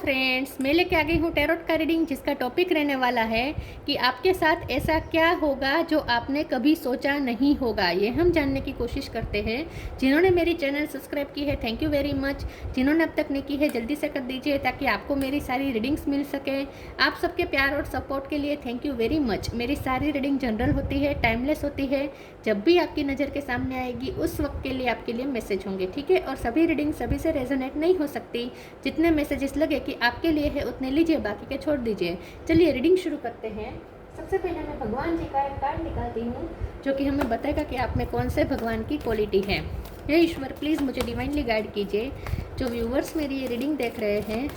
Friends, मैं लेके आ गई हूँ टैरोट का रीडिंग, जिसका टॉपिक रहने वाला है कि आपके साथ ऐसा क्या होगा जो आपने कभी सोचा नहीं होगा। ये हम जानने की कोशिश करते हैं। जिन्होंने मेरी चैनल सब्सक्राइब की है, थैंक यू वेरी मच। जिन्होंने अब तक नहीं की है, जल्दी से कर दीजिए ताकि आपको मेरी सारी रीडिंग्स मिल सके। आप सबके प्यार और सपोर्ट के लिए थैंक यू वेरी मच। मेरी सारी रीडिंग जनरल होती है, टाइमलेस होती है। जब भी आपकी नज़र के सामने आएगी उस वक्त के लिए आपके लिए मैसेज होंगे, ठीक है। और सभी रीडिंग सभी से रेजोनेट नहीं हो सकती। जितने मैसेजेस लगे कि आपके लिए है उतने लीजिए, बाकी के छोड़ दीजिए। चलिए रीडिंग शुरू करते हैं। सबसे पहले मैं भगवान जी का एक कार्ड निकालती हूँ जो कि हमें बताएगा कि आप में कौन से भगवान की क्वालिटी है। हे ईश्वर, प्लीज़ मुझे डिवाइनली गाइड कीजिए। जो व्यूवर्स मेरी ये रीडिंग देख रहे हैं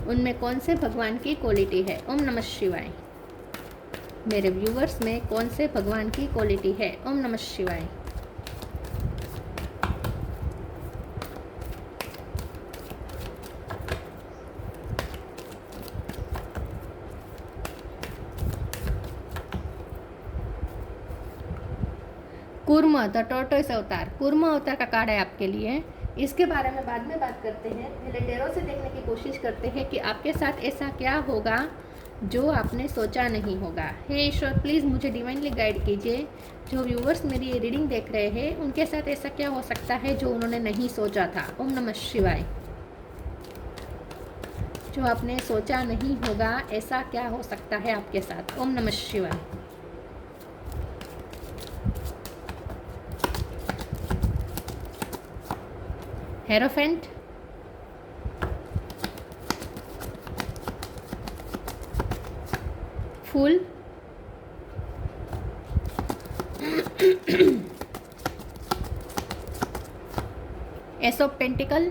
उनमें कौन से भगवान की क्वालिटी है। ओम नमः शिवाय। मेरे व्यूवर्स में कौन से भगवान की क्वालिटी है। ओम नमः शिवाय। कूर्म द टॉर्टोइस अवतार, कूर्म अवतार का कार्ड है आपके लिए। इसके बारे में बाद में बात करते हैं। पहले टैरो से देखने की कोशिश करते हैं कि आपके साथ ऐसा क्या होगा जो आपने सोचा नहीं होगा। हे ईश्वर, प्लीज़ मुझे डिवाइनली गाइड कीजिए। जो व्यूवर्स मेरी ये रीडिंग देख रहे हैं उनके साथ ऐसा क्या हो सकता है जो उन्होंने नहीं सोचा था। ओम नमः शिवाय। जो आपने सोचा नहीं होगा ऐसा क्या हो सकता है आपके साथ। ओम नमः शिवाय। Hierophant, fool, ace of pentacle,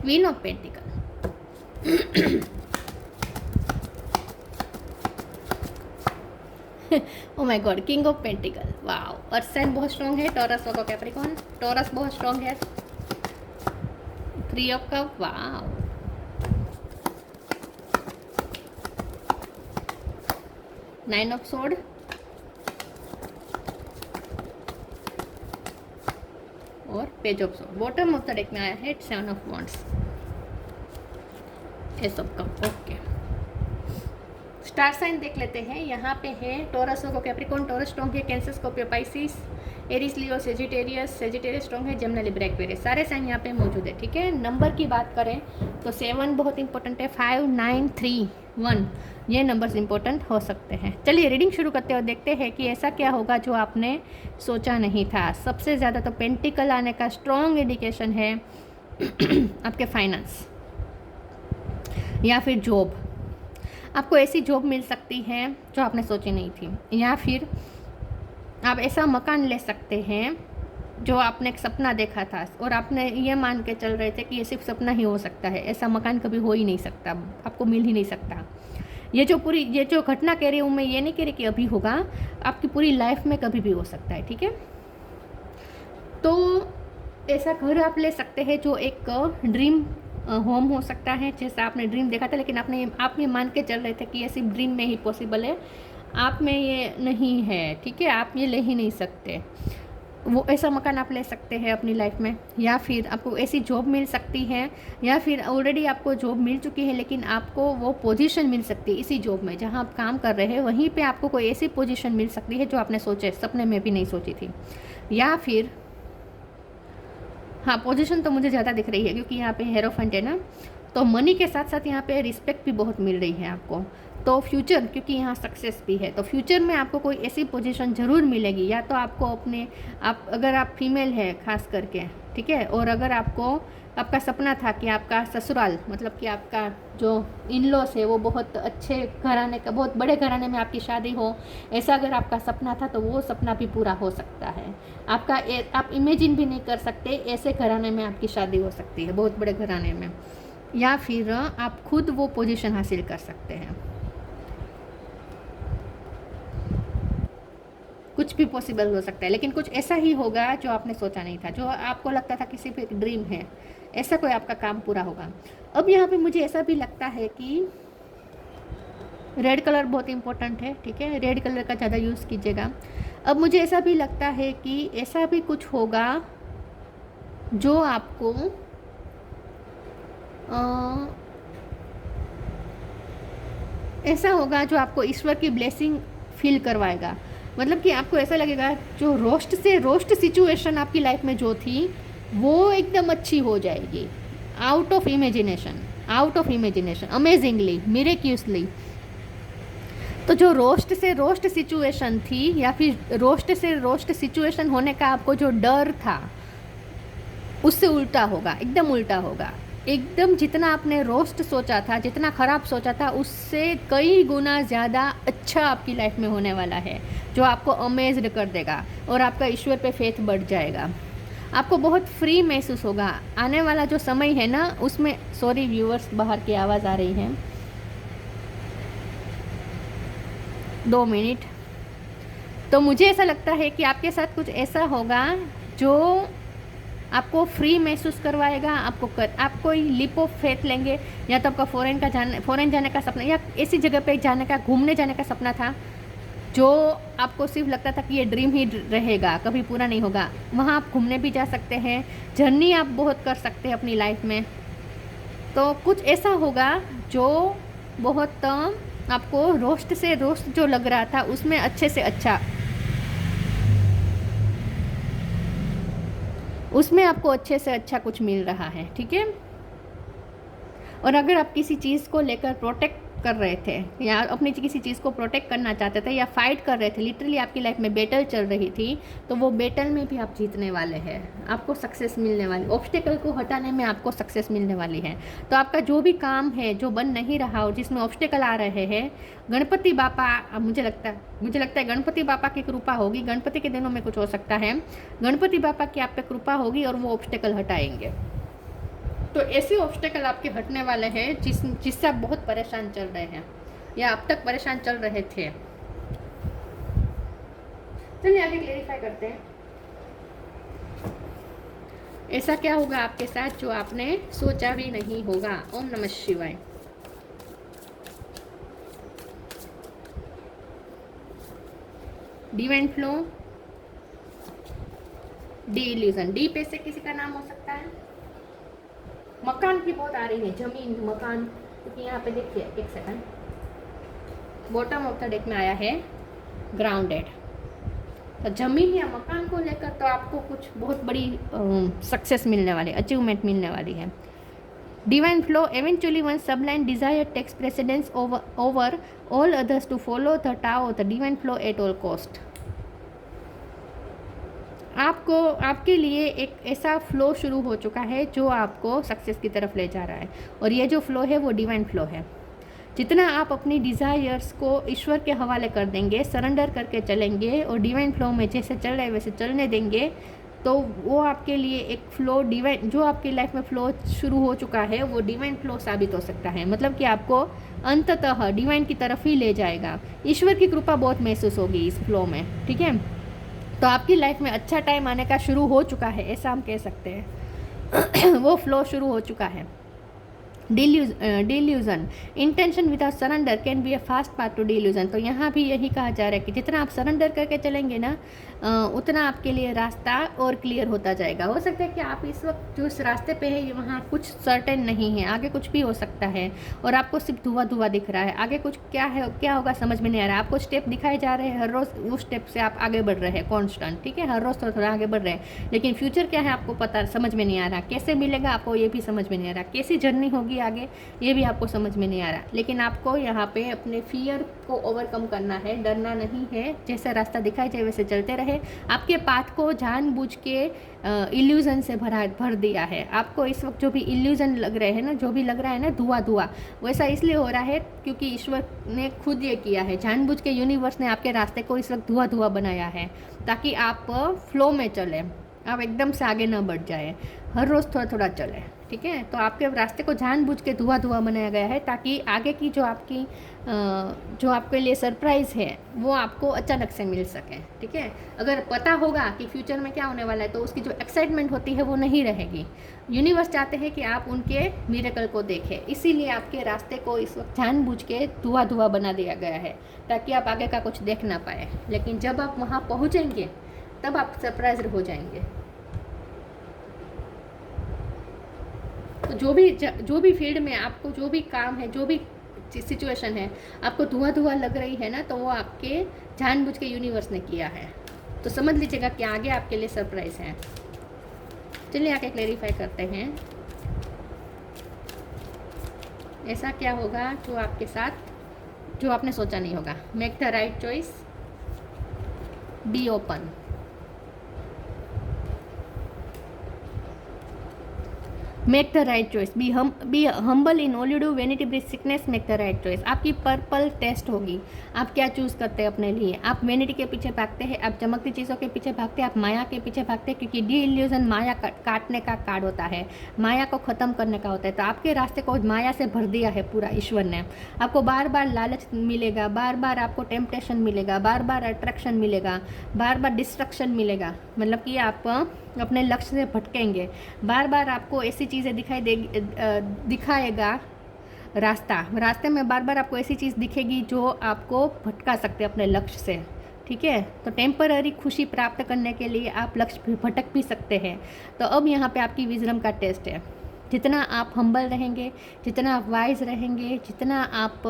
queen of pentacle, oh my god, king of pentacle. Wow, earth sign बहुत स्ट्रॉन्ग है। टॉरस और कैप्रिकॉर्न, टॉरस बहुत स्ट्रॉन्ग है। Three of cup, wow. Nine of sword, और page of sword. Bottom of the deck में आया है seven of wands, ace of cup. Okay, star sign देख लेते हैं। यहाँ पे है टॉरस को कैप्रिकॉर्न, टॉरस स्ट्रॉन्ग है। कैंसर, स्कॉर्पियो, पाइसिस, एरीज, लियो, सेजिटेरियस, सेजिटेरियस स्ट्रॉन्ग है। जेमिनी, लिब्रा, एक्वेरियस, सारे साइन यहाँ पे मौजूद है, ठीक है। नंबर की बात करें तो 7 बहुत इंपॉर्टेंट है। 5, 9, 3, 1 ये नंबर्स इंपॉर्टेंट हो सकते हैं। चलिए रीडिंग शुरू करते हैं और देखते हैं कि ऐसा क्या होगा जो आपने सोचा नहीं था। सबसे ज़्यादा तो पेंटिकल आने का स्ट्रॉन्ग इंडिकेशन है आपके फाइनेंस या फिर जॉब। आपको ऐसी जॉब मिल सकती है जो आपने सोची नहीं थी, या फिर आप ऐसा मकान ले सकते हैं जो आपने एक सपना देखा था और आपने ये मान के चल रहे थे कि ये सिर्फ सपना ही हो सकता है, ऐसा मकान कभी हो ही नहीं सकता, आपको मिल ही नहीं सकता। ये जो घटना कह रही हूँ मैं, ये नहीं कह रही कि अभी होगा, आपकी पूरी लाइफ में कभी भी हो सकता है, ठीक है। तो ऐसा घर आप ले सकते हैं जो एक ड्रीम होम हो सकता है, जैसा आपने ड्रीम देखा था, लेकिन आप ये मान के चल रहे थे कि ये सिर्फ ड्रीम में ही पॉसिबल है, आप में ये नहीं है, ठीक है। आप ये ले ही नहीं सकते। वो ऐसा मकान आप ले सकते हैं अपनी लाइफ में, या फिर आपको ऐसी जॉब मिल सकती है, या फिर ऑलरेडी आपको जॉब मिल चुकी है लेकिन आपको वो पोजीशन मिल सकती है इसी जॉब में जहाँ आप काम कर रहे हैं, वहीं पे आपको कोई ऐसी पोजीशन मिल सकती है जो आपने सपने में भी नहीं सोची थी। या फिर हाँ, पोजीशन तो मुझे ज़्यादा दिख रही है क्योंकि यहाँ पे हेरोफेंट है ना, तो मनी के साथ साथ यहाँ पे रिस्पेक्ट भी बहुत मिल रही है आपको। तो फ्यूचर, क्योंकि यहाँ सक्सेस भी है, तो फ्यूचर में आपको कोई ऐसी पोजीशन ज़रूर मिलेगी। या तो आपको अगर आप फीमेल है खास करके, ठीक है, और अगर आपका सपना था कि आपका ससुराल, मतलब कि आपका जो इन लॉस है वो बहुत अच्छे घराने का, बहुत बड़े घराने में आपकी शादी हो, ऐसा अगर आपका सपना था तो वो सपना भी पूरा हो सकता है। आप इमेजिन भी नहीं कर सकते ऐसे घराने में आपकी शादी हो सकती है, बहुत बड़े घराने में। या फिर आप खुद वो पोजीशन हासिल कर सकते हैं। कुछ भी पॉसिबल हो सकता है, लेकिन कुछ ऐसा ही होगा जो आपने सोचा नहीं था, जो आपको लगता था कि सिर्फ एक ड्रीम है, ऐसा कोई आपका काम पूरा होगा। अब यहाँ पे मुझे ऐसा भी लगता है कि रेड कलर बहुत इंपॉर्टेंट है, ठीक है। रेड कलर का ज़्यादा यूज़ कीजिएगा। अब मुझे ऐसा भी लगता है कि ऐसा भी कुछ होगा जो आपको ऐसा होगा जो आपको ईश्वर की ब्लेसिंग फील करवाएगा। मतलब कि आपको ऐसा लगेगा जो रोस्ट से रोस्ट सिचुएशन आपकी लाइफ में जो थी वो एकदम अच्छी हो जाएगी, आउट ऑफ इमेजिनेशन, अमेजिंगली, मिरेक्यूसली। तो जो रोस्ट से रोस्ट सिचुएशन थी या फिर रोस्ट से रोस्ट सिचुएशन होने का आपको जो डर था उससे उल्टा होगा, एकदम उल्टा होगा। एकदम जितना आपने रोस्ट सोचा था, जितना ख़राब सोचा था, उससे कई गुना ज़्यादा अच्छा आपकी लाइफ में होने वाला है, जो आपको अमेज्ड कर देगा और आपका ईश्वर पे फेथ बढ़ जाएगा। आपको बहुत फ्री महसूस होगा। आने वाला जो समय है ना उसमें, सॉरी व्यूअर्स, बाहर की आवाज़ आ रही है, 2 मिनट। तो मुझे ऐसा लगता है कि आपके साथ कुछ ऐसा होगा जो आपको फ्री महसूस करवाएगा। आप कोई लीप ऑफ फेथ लेंगे, या तो आपका फॉरेन जाने का सपना, या ऐसी जगह पे जाने का, घूमने जाने का सपना था जो आपको सिर्फ लगता था कि ये ड्रीम ही रहेगा, कभी पूरा नहीं होगा। वहाँ आप घूमने भी जा सकते हैं, जर्नी आप बहुत कर सकते हैं अपनी लाइफ में। तो कुछ ऐसा होगा जो बहुत आपको रोस्ट से रोस्ट जो लग रहा था उसमें अच्छे से अच्छा, उसमें आपको अच्छे से अच्छा कुछ मिल रहा है, ठीक है। और अगर आप किसी चीज़ को लेकर प्रोटेक्ट कर रहे थे या अपनी किसी चीज़ को प्रोटेक्ट करना चाहते थे या फाइट कर रहे थे, लिटरली आपकी लाइफ में बैटल चल रही थी, तो वो बैटल में भी आप जीतने वाले हैं। आपको सक्सेस मिलने वाली, ऑब्स्टेकल को हटाने में आपको सक्सेस मिलने वाली है। तो आपका जो भी काम है जो बन नहीं रहा हो, जिसमें ऑब्स्टेकल आ रहे हैं, गणपति बापा, मुझे लगता है गणपति बापा की कृपा होगी। गणपति के दिनों में कुछ हो सकता है, गणपति बापा की आप पे कृपा होगी और वो ऑब्स्टेकल हटाएंगे। तो ऐसे ऑब्स्टेकल आपके हटने वाले हैं जिससे आप बहुत परेशान चल रहे हैं या अब तक परेशान चल रहे थे। चलिए आगे क्लेरिफाई करते हैं। ऐसा क्या होगा आपके साथ जो आपने सोचा भी नहीं होगा। ओम नमः शिवाय। Divine flow, D illusion. D पे से किसी का नाम हो सकता है। मकान की बहुत आ रही है, जमीन, मकान, क्योंकि यहाँ पे देखिए, एक second, bottom of the deck में आया है ग्राउंडेड। तो जमीन या मकान को लेकर तो आपको कुछ बहुत बड़ी सक्सेस मिलने वाली, अचीवमेंट मिलने वाली है। Divine flow, eventually one sublime desire takes precedence over all others to follow the Tao the divine flow at all cost. आपके लिए एक ऐसा फ्लो शुरू हो चुका है जो आपको सक्सेस की तरफ ले जा रहा है, और ये जो फ्लो है वो डिवाइन फ्लो है। जितना आप अपनी डिज़ायर्स को ईश्वर के हवाले कर देंगे, सरेंडर करके चलेंगे और डिवाइन फ्लो में जैसे चल रहे वैसे चलने देंगे, तो वो आपके लिए एक फ्लो, डिवाइन जो आपकी लाइफ में फ्लो शुरू हो चुका है वो डिवाइन फ्लो साबित हो सकता है। मतलब कि आपको अंततः डिवाइन की तरफ ही ले जाएगा। ईश्वर की कृपा बहुत महसूस होगी इस फ्लो में, ठीक है। तो आपकी लाइफ में अच्छा टाइम आने का शुरू हो चुका है, ऐसा हम कह सकते हैं। वो फ्लो शुरू हो चुका है। Delusion, intention without surrender can be a fast path to delusion. तो यहाँ भी यही कहा जा रहा है कि जितना आप सरेंडर करके चलेंगे ना, उतना आपके लिए रास्ता और क्लियर होता जाएगा। हो सकता है कि आप इस वक्त जो इस रास्ते पे है वहाँ कुछ सर्टेन नहीं है, आगे कुछ भी हो सकता है और आपको सिर्फ धुआं धुआं दिख रहा है। आगे कुछ क्या है, क्या होगा समझ में नहीं आ रहा। आपको स्टेप दिखाए जा रहे हैं, हर रोज़ उस स्टेप से आप आगे बढ़ रहे हैं कॉन्स्टेंट, ठीक है, हर रोज़ थोड़ा थोड़ा आगे बढ़ रहे हैं, लेकिन फ्यूचर क्या है आपको पता, समझ में नहीं आ रहा। कैसे मिलेगा आपको ये भी समझ में नहीं आ रहा, कैसी जर्नी होगी आगे ये भी आपको समझ में नहीं आ रहा। लेकिन आपको यहाँ पे अपने फियर को ओवरकम करना है, डरना नहीं है। जैसे रास्ता दिखाई जाए वैसे चलते रहे। आपके पाथ को जानबूझ के इल्यूजन से भर दिया है। आपको इस वक्त जो भी इल्यूजन लग रहे हैं ना, जो भी लग रहा है ना धुआं धुआं, वैसा इसलिए हो रहा है क्योंकि ईश्वर ने खुद ये किया है, जानबूझ के यूनिवर्स ने आपके रास्ते को इस वक्त धुआं धुआं बनाया है ताकि आप फ्लो में चले, आप एकदम से आगे ना बढ़ जाए, हर रोज़ थोड़ा थोड़ा चले, ठीक है। तो आपके रास्ते को जानबूझ के धुआं धुआं बनाया गया है ताकि आगे की जो आपके लिए सरप्राइज़ है वो आपको अचानक से मिल सके, ठीक है। अगर पता होगा कि फ्यूचर में क्या होने वाला है तो उसकी जो एक्साइटमेंट होती है वो नहीं रहेगी। यूनिवर्स चाहते हैं कि आप उनके मिरेकल को देखें, इसीलिए आपके रास्ते को इस वक्त जानबूझ के धुआं धुआं बना दिया गया है ताकि आप आगे का कुछ देख ना पाए। लेकिन जब आप वहाँ पहुँचेंगे तब आप सरप्राइज हो जाएंगे। तो जो भी फील्ड में आपको जो भी काम है, जो भी सिचुएशन है, आपको धुआं धुआं लग रही है ना, तो वो आपके जानबूझ के यूनिवर्स ने किया है। तो समझ लीजिएगा कि आगे आपके लिए सरप्राइज है। चलिए आगे क्लेरिफाई करते हैं, ऐसा क्या होगा जो आपके साथ, जो आपने सोचा नहीं होगा। Make the right choice, be open. Make the right choice, be humble in all you do, vanity breed sickness, make the right choice. आपकी पर्पल टेस्ट होगी, आप क्या चूज़ करते हैं अपने लिए। आप वेनिटी के पीछे भागते हैं, आप चमकती चीज़ों के पीछे भागते हैं, आप माया के पीछे भागते हैं, क्योंकि डी इल्यूजन माया काटने का कार्ड होता है, माया को ख़त्म करने का होता है। तो आपके रास्ते को माया से भर दिया है पूरा ईश्वर ने। आपको बार बार लालच मिलेगा, बार बार आपको टेम्पटेशन मिलेगा, बार बार अट्रैक्शन मिलेगा, बार बार डिस्ट्रक्शन मिलेगा, मतलब कि आप अपने लक्ष्य से भटकेंगे। बार बार आपको ऐसी चीज़ें दिखाएगा रास्ते में बार बार आपको ऐसी चीज़ दिखेगी जो आपको भटका सकते हैं अपने लक्ष्य से, ठीक है। तो टेम्पररी खुशी प्राप्त करने के लिए आप लक्ष्य भी भटक भी सकते हैं। तो अब यहाँ पे आपकी विजडम का टेस्ट है। जितना आप हम्बल रहेंगे, जितना आप वाइज रहेंगे, जितना आप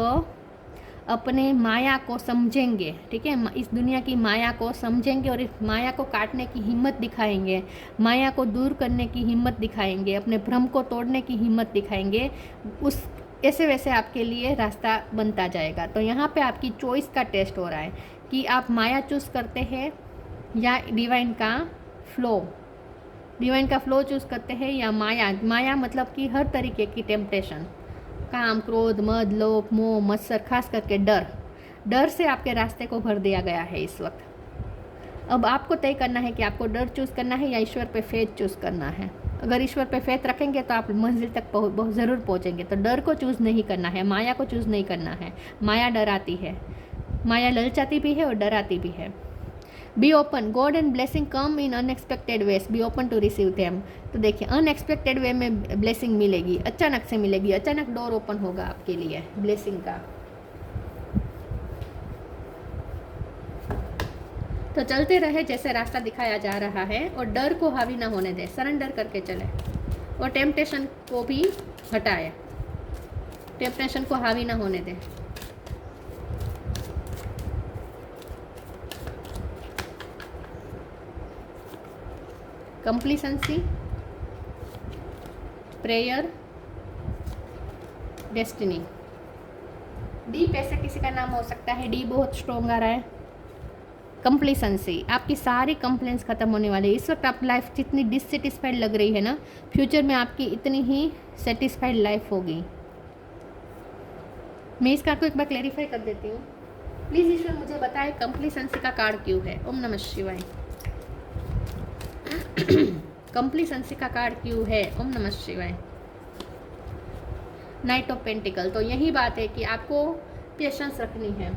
अपने माया को समझेंगे, ठीक है, इस दुनिया की माया को समझेंगे और इस माया को काटने की हिम्मत दिखाएंगे, माया को दूर करने की हिम्मत दिखाएंगे, अपने भ्रम को तोड़ने की हिम्मत दिखाएंगे, उस ऐसे वैसे आपके लिए रास्ता बनता जाएगा। तो यहाँ पे आपकी चॉइस का टेस्ट हो रहा है कि आप माया चूज़ करते हैं या डिवाइन का फ्लो चूज़ करते हैं, या माया मतलब कि हर तरीके की टेम्पटेशन, काम, क्रोध, मद, लोभ, मोह, मत्सर, खास करके डर से आपके रास्ते को भर दिया गया है इस वक्त। अब आपको तय करना है कि आपको डर चूज़ करना है या ईश्वर पे फेथ चूज़ करना है। अगर ईश्वर पे फेथ रखेंगे तो आप मंजिल तक बहुत ज़रूर पहुंचेंगे। तो डर को चूज़ नहीं करना है, माया को चूज़ नहीं करना है। माया डराती है, माया ललचाती भी है और डराती भी है। Be open, God and blessing come in unexpected ways, be open to receive them. तो देखिए अनएक्सपेक्टेड वे में ब्लेसिंग मिलेगी, अचानक से मिलेगी, अचानक डोर ओपन होगा आपके लिए ब्लेसिंग का। तो चलते रहे जैसे रास्ता दिखाया जा रहा है और डर को हावी ना होने दें, सरेंडर करके चले और टेम्पटेशन को भी हटाए, टेम्पटेशन को हावी ना होने दें। कंप्लीसेंसी, प्रेयर, डेस्टिनी। डी पैसे किसी का नाम हो सकता है, डी बहुत स्ट्रॉन्ग आ रहा है। कंप्लीसेंसी, आपकी सारी कंप्लेंट्स खत्म होने वाली है। इस वक्त आप लाइफ जितनी डिससेटिस्फाइड लग रही है ना, फ्यूचर में आपकी इतनी ही सेटिस्फाइड लाइफ होगी। मैं इस कार्ड को एक बार क्लैरिफाई कर देती हूँ। प्लीज़ ईश्वर मुझे बताएं कंप्लीसेंसी का कार्ड क्यों है। ओम नमः शिवाय। कंप्लीसेंसी का कार्ड क्यों है। ओम नमः शिवाय। Night of pentacle. तो यही बात है कि आपको पेशेंस रखनी है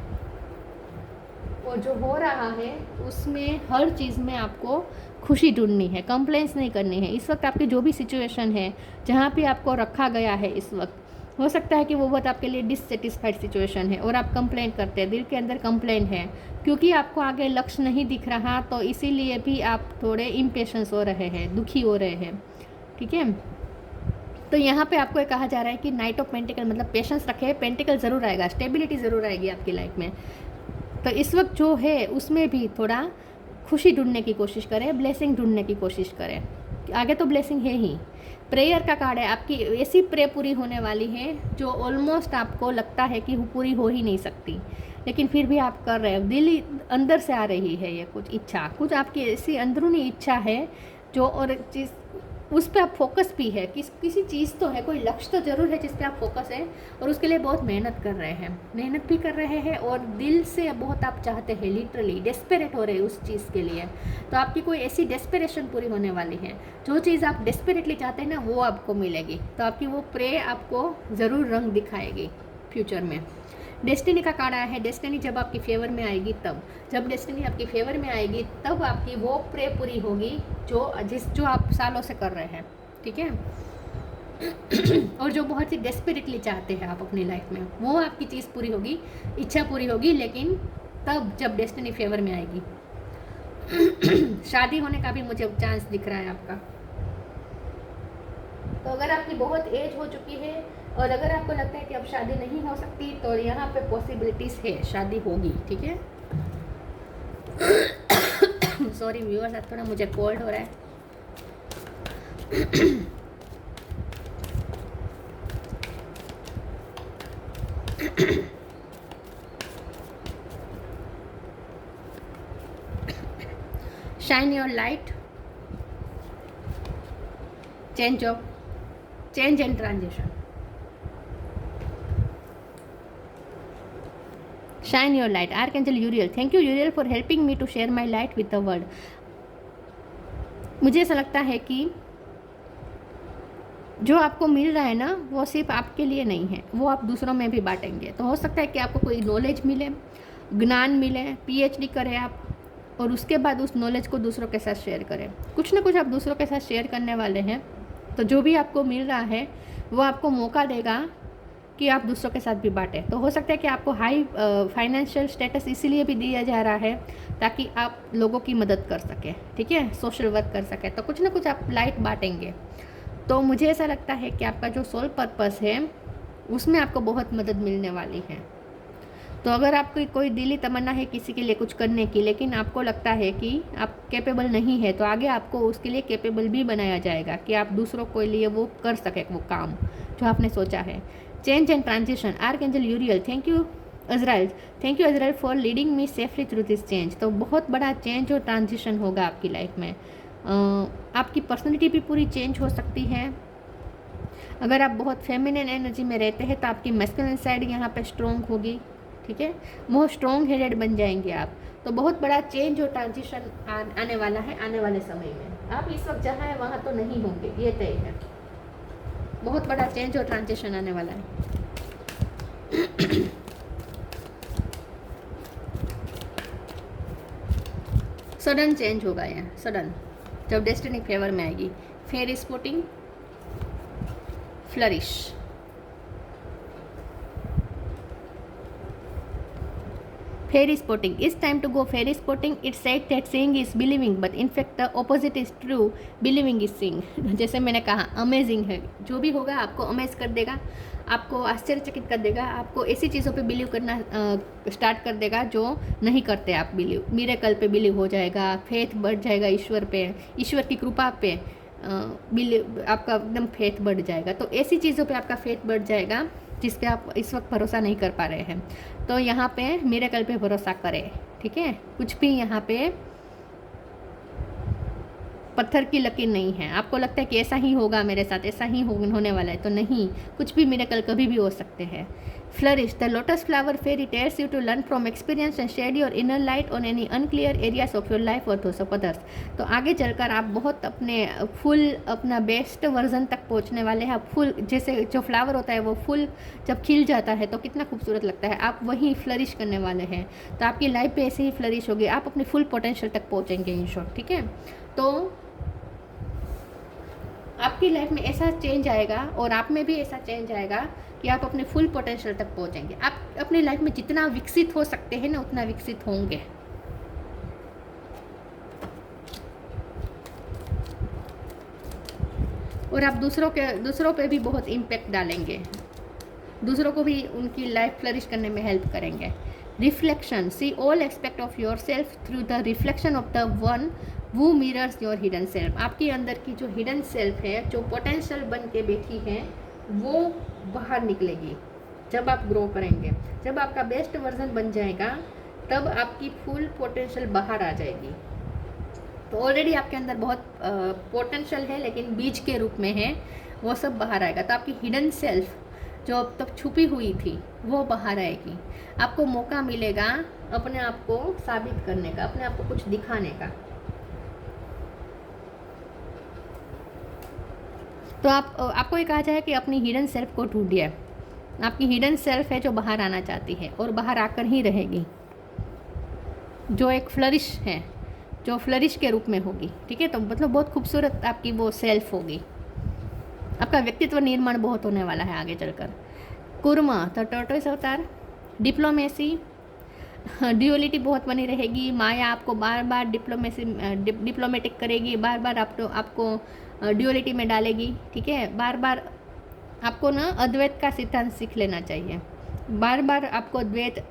और जो हो रहा है उसमें हर चीज़ में आपको खुशी ढूंढनी है, कंप्लेंट्स नहीं करनी है। इस वक्त आपकी जो भी सिचुएशन है जहाँ पे आपको रखा गया है, इस वक्त हो सकता है कि वो बहुत आपके लिए डिससेटिस्फाइड सिचुएशन है और आप कंप्लेंट करते हैं, दिल के अंदर कंप्लेंट है क्योंकि आपको आगे लक्ष्य नहीं दिख रहा, तो इसीलिए भी आप थोड़े इम्पेशेंस हो रहे हैं, दुखी हो रहे हैं, ठीक है। तो यहाँ पे आपको कहा जा रहा है कि नाइट ऑफ पेंटिकल मतलब पेशेंस रखें, पेंटिकल ज़रूर आएगा, स्टेबिलिटी ज़रूर आएगी आपकी लाइफ में। तो इस वक्त जो है उसमें भी थोड़ा खुशी ढूंढने की कोशिश करें, ब्लेसिंग ढूंढने की कोशिश करें, आगे तो ब्लेसिंग है ही। प्रेयर का कार्ड है, आपकी ऐसी प्रे पूरी होने वाली है जो ऑलमोस्ट आपको लगता है कि पूरी हो ही नहीं सकती, लेकिन फिर भी आप कर रहे हो, दिल अंदर से आ रही है ये कुछ इच्छा, कुछ आपकी ऐसी अंदरूनी इच्छा है जो और चीज़ उस पर आप फोकस भी है, किसी चीज़ तो है, कोई लक्ष्य तो ज़रूर है जिस पे आप फोकस है, और उसके लिए बहुत मेहनत कर रहे हैं, मेहनत भी कर रहे हैं, और दिल से बहुत आप चाहते हैं, लिटरली डेस्परेट हो रहे हैं उस चीज़ के लिए। तो आपकी कोई ऐसी डेस्परेशन पूरी होने वाली है, जो चीज़ आप डेस्परेटली चाहते हैं ना वो आपको मिलेगी। तो आपकी वो प्रे आपको ज़रूर रंग दिखाएगी फ्यूचर में। डेस्टिनी का कार्ड आया है, डेस्टिनी जब आपकी फेवर में आएगी तब, जब डेस्टिनी आपकी फेवर में आएगी तब आपकी वो प्रे पूरी होगी जो आप सालों से कर रहे हैं, ठीक है। और जो बहुत ही डेस्परेटली चाहते हैं आप अपनी लाइफ में, वो आपकी चीज़ पूरी होगी, इच्छा पूरी होगी, लेकिन तब जब डेस्टिनी फेवर में आएगी। शादी होने का भी मुझे चांस दिख रहा है आपका। तो अगर आपकी बहुत एज हो चुकी है और अगर आपको लगता है कि अब शादी नहीं हो सकती, तो यहाँ पे पॉसिबिलिटीज़ है, शादी होगी, ठीक है। सॉरी व्यूअर्स, आज थोड़ा मुझे कोल्ड हो रहा है। Shine your light, change and transition. Shine your light, archangel Uriel, thank you Uriel for helping me to share my light with the world. मुझे ऐसा लगता है कि जो आपको मिल रहा है ना वो सिर्फ आपके लिए नहीं है, वो आप दूसरों में भी बांटेंगे। तो हो सकता है कि आपको कोई नॉलेज मिले, ज्ञान मिले, पीएचडी करें आप, और उसके बाद उस नॉलेज को दूसरों के साथ शेयर करें। कुछ ना कुछ आप दूसरों के साथ शेयर करने वाले हैं, तो जो भी आपको मिल रहा है वो आपको मौका देगा कि आप दूसरों के साथ भी बांटें। तो हो सकता है कि आपको हाई फाइनेंशियल स्टेटस इसीलिए भी दिया जा रहा है ताकि आप लोगों की मदद कर सकें, ठीक है, सोशल वर्क कर सकें। तो कुछ ना कुछ आप लाइट बांटेंगे। तो मुझे ऐसा लगता है कि आपका जो सोल पर्पस है उसमें आपको बहुत मदद मिलने वाली है। तो अगर आपकी कोई दिली तमन्ना है किसी के लिए कुछ करने की, लेकिन आपको लगता है कि आप कैपेबल नहीं है, तो आगे आपको उसके लिए कैपेबल भी बनाया जाएगा कि आप दूसरों के लिए वो कर सकें, वो काम जो आपने सोचा है। Change and transition, archangel Uriel, thank you Azrael, thank you Azrael for leading me safely through this change. तो बहुत बड़ा चेंज और ट्रांजिशन होगा आपकी लाइफ में। आपकी पर्सनैलिटी भी पूरी चेंज हो सकती है। अगर आप बहुत फेमिनिन एनर्जी में रहते हैं तो आपकी मैस्कुलिन साइड यहाँ पे स्ट्रॉन्ग होगी, ठीक है, बहुत स्ट्रॉन्ग हेडेड बन जाएंगे आप। तो बहुत बड़ा चेंज और ट्रांजिशन आने वाला है आने वाले समय में। आप इस वक्त जहाँ है वहाँ तो नहीं होंगे, ये तय है। बहुत बड़ा चेंज और ट्रांजिशन आने वाला है। सडन चेंज होगा यहाँ, सडन, जब डेस्टिनी फेवर में आएगी। Fairy spotting, flourish, fairy spotting, it's time to go fairy spotting. It's said that seeing is believing, but in fact the opposite is true, believing is seeing. जैसे मैंने कहा, amazing है, जो भी होगा आपको अमेज कर देगा, आपको आश्चर्यचकित कर देगा, आपको ऐसी चीज़ों पे बिलीव करना स्टार्ट कर देगा जो नहीं करते आप बिलीव। मिरेकल पे बिलीव हो जाएगा, फेथ बढ़ जाएगा ईश्वर पे, ईश्वर की कृपा पे बिलीव, आपका एकदम फेथ बढ़ जाएगा। तो ऐसी चीज़ों पे आपका फेथ बढ़ जाएगा जिस पे आप इस वक्त भरोसा नहीं कर पा रहे हैं। तो यहाँ पे मिरेकल पे भरोसा करें, ठीक है। कुछ भी यहाँ पे पत्थर की लकीर नहीं है। आपको लगता है कि ऐसा ही होगा मेरे साथ, ऐसा ही होने वाला है, तो नहीं, कुछ भी मिरेकल कभी भी हो सकते हैं। Flourish, the lotus flower fairy tells you to learn from experience and shed your inner light on any unclear areas of your life और दोस ऑफ अदर्स। तो आगे चलकर आप बहुत अपने फुल, अपना बेस्ट वर्जन तक पहुंचने वाले हैं। फुल, जैसे जो फ्लावर होता है वो फुल जब खिल जाता है तो कितना खूबसूरत लगता है, आप वहीं फ्लरिश करने वाले हैं। तो आपकी लाइफ पे ऐसे ही फ्लरिश होगी, आप अपने फुल पोटेंशियल तक पहुँचेंगे इन शॉर्ट, ठीक है। तो आपकी लाइफ में ऐसा चेंज आएगा और आप में भी ऐसा चेंज आएगा कि आप अपने फुल पोटेंशियल तक पहुंचेंगे। आप अपनी लाइफ में जितना विकसित हो सकते हैं ना उतना विकसित होंगे। और आप दूसरों पे भी बहुत इम्पैक्ट डालेंगे, दूसरों को भी उनकी लाइफ फ्लरिश करने में हेल्प करेंगे। Reflection, see all aspect of your self through the reflection of the one who mirrors your hidden self. आपकी अंदर की जो हिडन सेल्फ है, जो पोटेंशियल बन के बैठी है, वो बाहर निकलेगी जब आप ग्रो करेंगे। जब आपका बेस्ट वर्जन बन जाएगा तब आपकी फुल पोटेंशियल बाहर आ जाएगी। तो ऑलरेडी आपके अंदर बहुत पोटेंशियल है, लेकिन बीज के रूप में है, वो सब बाहर आएगा। तो आपकी हिडन सेल्फ जो अब तक छुपी हुई थी वो बाहर आएगी। आपको मौका मिलेगा अपने आप को साबित करने का, अपने आप को कुछ दिखाने का। तो आपको ये कहा जाए कि अपनी हिडन सेल्फ को ढूंढिए। आपकी हिडन सेल्फ है जो बाहर आना चाहती है और बाहर आकर ही रहेगी, जो एक फ्लरिश है, जो फ्लरिश के रूप में होगी। ठीक है, तो मतलब बहुत खूबसूरत आपकी वो सेल्फ होगी। आपका व्यक्तित्व निर्माण बहुत होने वाला है आगे चलकर। कुर्मा तो टर्टोइस अवतार, डिप्लोमेसी, ड्यूअलिटी बहुत बनी रहेगी। माया आपको बार बार डिप्लोमेटिक करेगी, बार बार आपको ड्यूअलिटी में डालेगी। ठीक है, बार बार आपको ना अद्वैत का सिद्धांत सीख लेना चाहिए। बार बार आपको द्वैत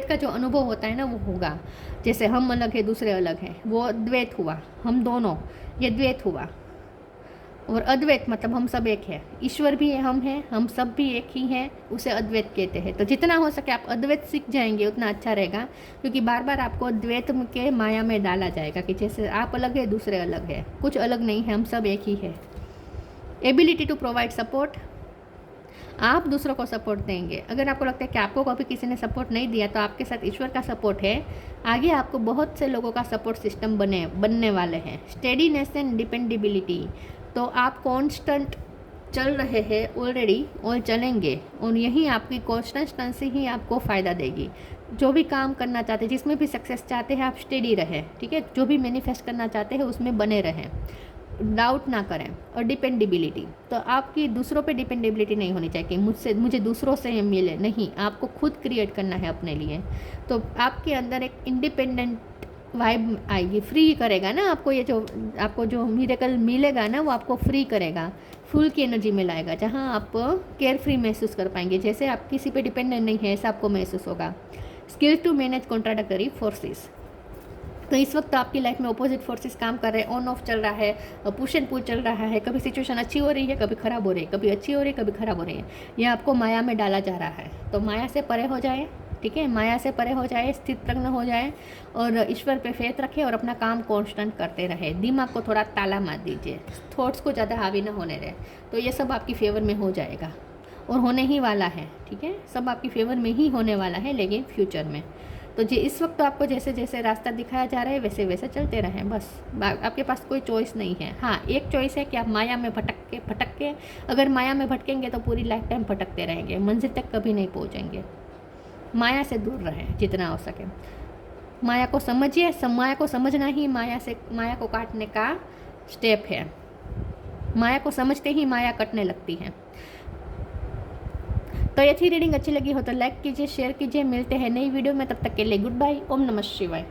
का जो अनुभव होता है ना वो होगा। जैसे हम अलग है दूसरे अलग हैं, वो द्वैत हुआ। हम दोनों, ये द्वैत हुआ। और अद्वैत मतलब हम सब एक है, ईश्वर भी है, हम सब भी एक ही हैं, उसे अद्वैत कहते हैं। तो जितना हो सके आप अद्वैत सीख जाएंगे उतना अच्छा रहेगा, क्योंकि बार बार आपको द्वैत के माया में डाला जाएगा कि जैसे आप अलग है दूसरे अलग है, कुछ अलग नहीं है, हम सब एक ही है। एबिलिटी टू प्रोवाइड सपोर्ट, आप दूसरों को सपोर्ट देंगे। अगर आपको लगता है कि आपको कभी किसी ने सपोर्ट नहीं दिया तो आपके साथ ईश्वर का सपोर्ट है। आगे आपको बहुत से लोगों का सपोर्ट सिस्टम बनने वाले हैं। स्टेडीनेस एंड डिपेंडेबिलिटी, तो आप कांस्टेंट चल रहे हैं ऑलरेडी और चलेंगे, और यही आपकी कॉन्स्टेंसी ही आपको फ़ायदा देगी। जो भी काम करना चाहते हैं, जिसमें भी सक्सेस चाहते हैं, आप स्टेडी रहें। ठीक है, जो भी मैनिफेस्ट करना चाहते हैं उसमें बने रहें, डाउट ना करें। और डिपेंडेबिलिटी, तो आपकी दूसरों पे डिपेंडेबिलिटी नहीं होनी चाहिए कि मुझे दूसरों से मिले, नहीं, आपको खुद क्रिएट करना है अपने लिए। तो आपके अंदर एक इंडिपेंडेंट वाइब आएगी, फ्री करेगा ना आपको। ये जो आपको जो मिरेकल मिलेगा ना वो आपको फ्री करेगा, फुल की एनर्जी में लाएगा, जहाँ आप केयर फ्री महसूस कर पाएंगे, जैसे आप किसी पे डिपेंडेंट नहीं है ऐसा आपको महसूस होगा। स्किल टू मैनेज कॉन्ट्राडक्टरी फोर्सेस, तो इस वक्त आपकी लाइफ में अपोजिट फोर्सेस काम कर रहे हैं, ऑन ऑफ चल रहा है, पुश एंड पुल चल रहा है। कभी सिचुएशन अच्छी हो रही है, कभी ख़राब हो रही है, कभी अच्छी हो रही है, कभी ख़राब हो रही है। यह आपको माया में डाला जा रहा है, तो माया से परे हो जाए। ठीक है, माया से परे हो जाए, स्थित प्रज्ञ हो जाए और ईश्वर पे फेथ रखें और अपना काम कांस्टेंट करते रहे। दिमाग को थोड़ा ताला मार दीजिए, थॉट्स को ज़्यादा हावी ना होने रहे, तो ये सब आपकी फेवर में हो जाएगा और होने ही वाला है। ठीक है, सब आपकी फेवर में ही होने वाला है, लेकिन फ्यूचर में। तो जी इस वक्त तो आपको जैसे जैसे रास्ता दिखाया जा रहा है वैसे वैसे चलते रहें, बस आपके पास कोई चॉइस नहीं है। हाँ, एक चॉइस है कि आप माया में भटक के अगर माया में भटकेंगे तो पूरी लाइफ टाइम भटकते रहेंगे, मंजिल तक कभी नहीं पहुँचेंगे। माया से दूर रहें जितना हो सके, माया को समझिए। माया को समझना ही माया को काटने का स्टेप है। माया को समझते ही माया कटने लगती है। तो ये थी रीडिंग, अच्छी लगी हो तो लाइक कीजिए, शेयर कीजिए। मिलते हैं नई वीडियो में, तब तक के लिए गुड बाय। ओम नमः शिवाय।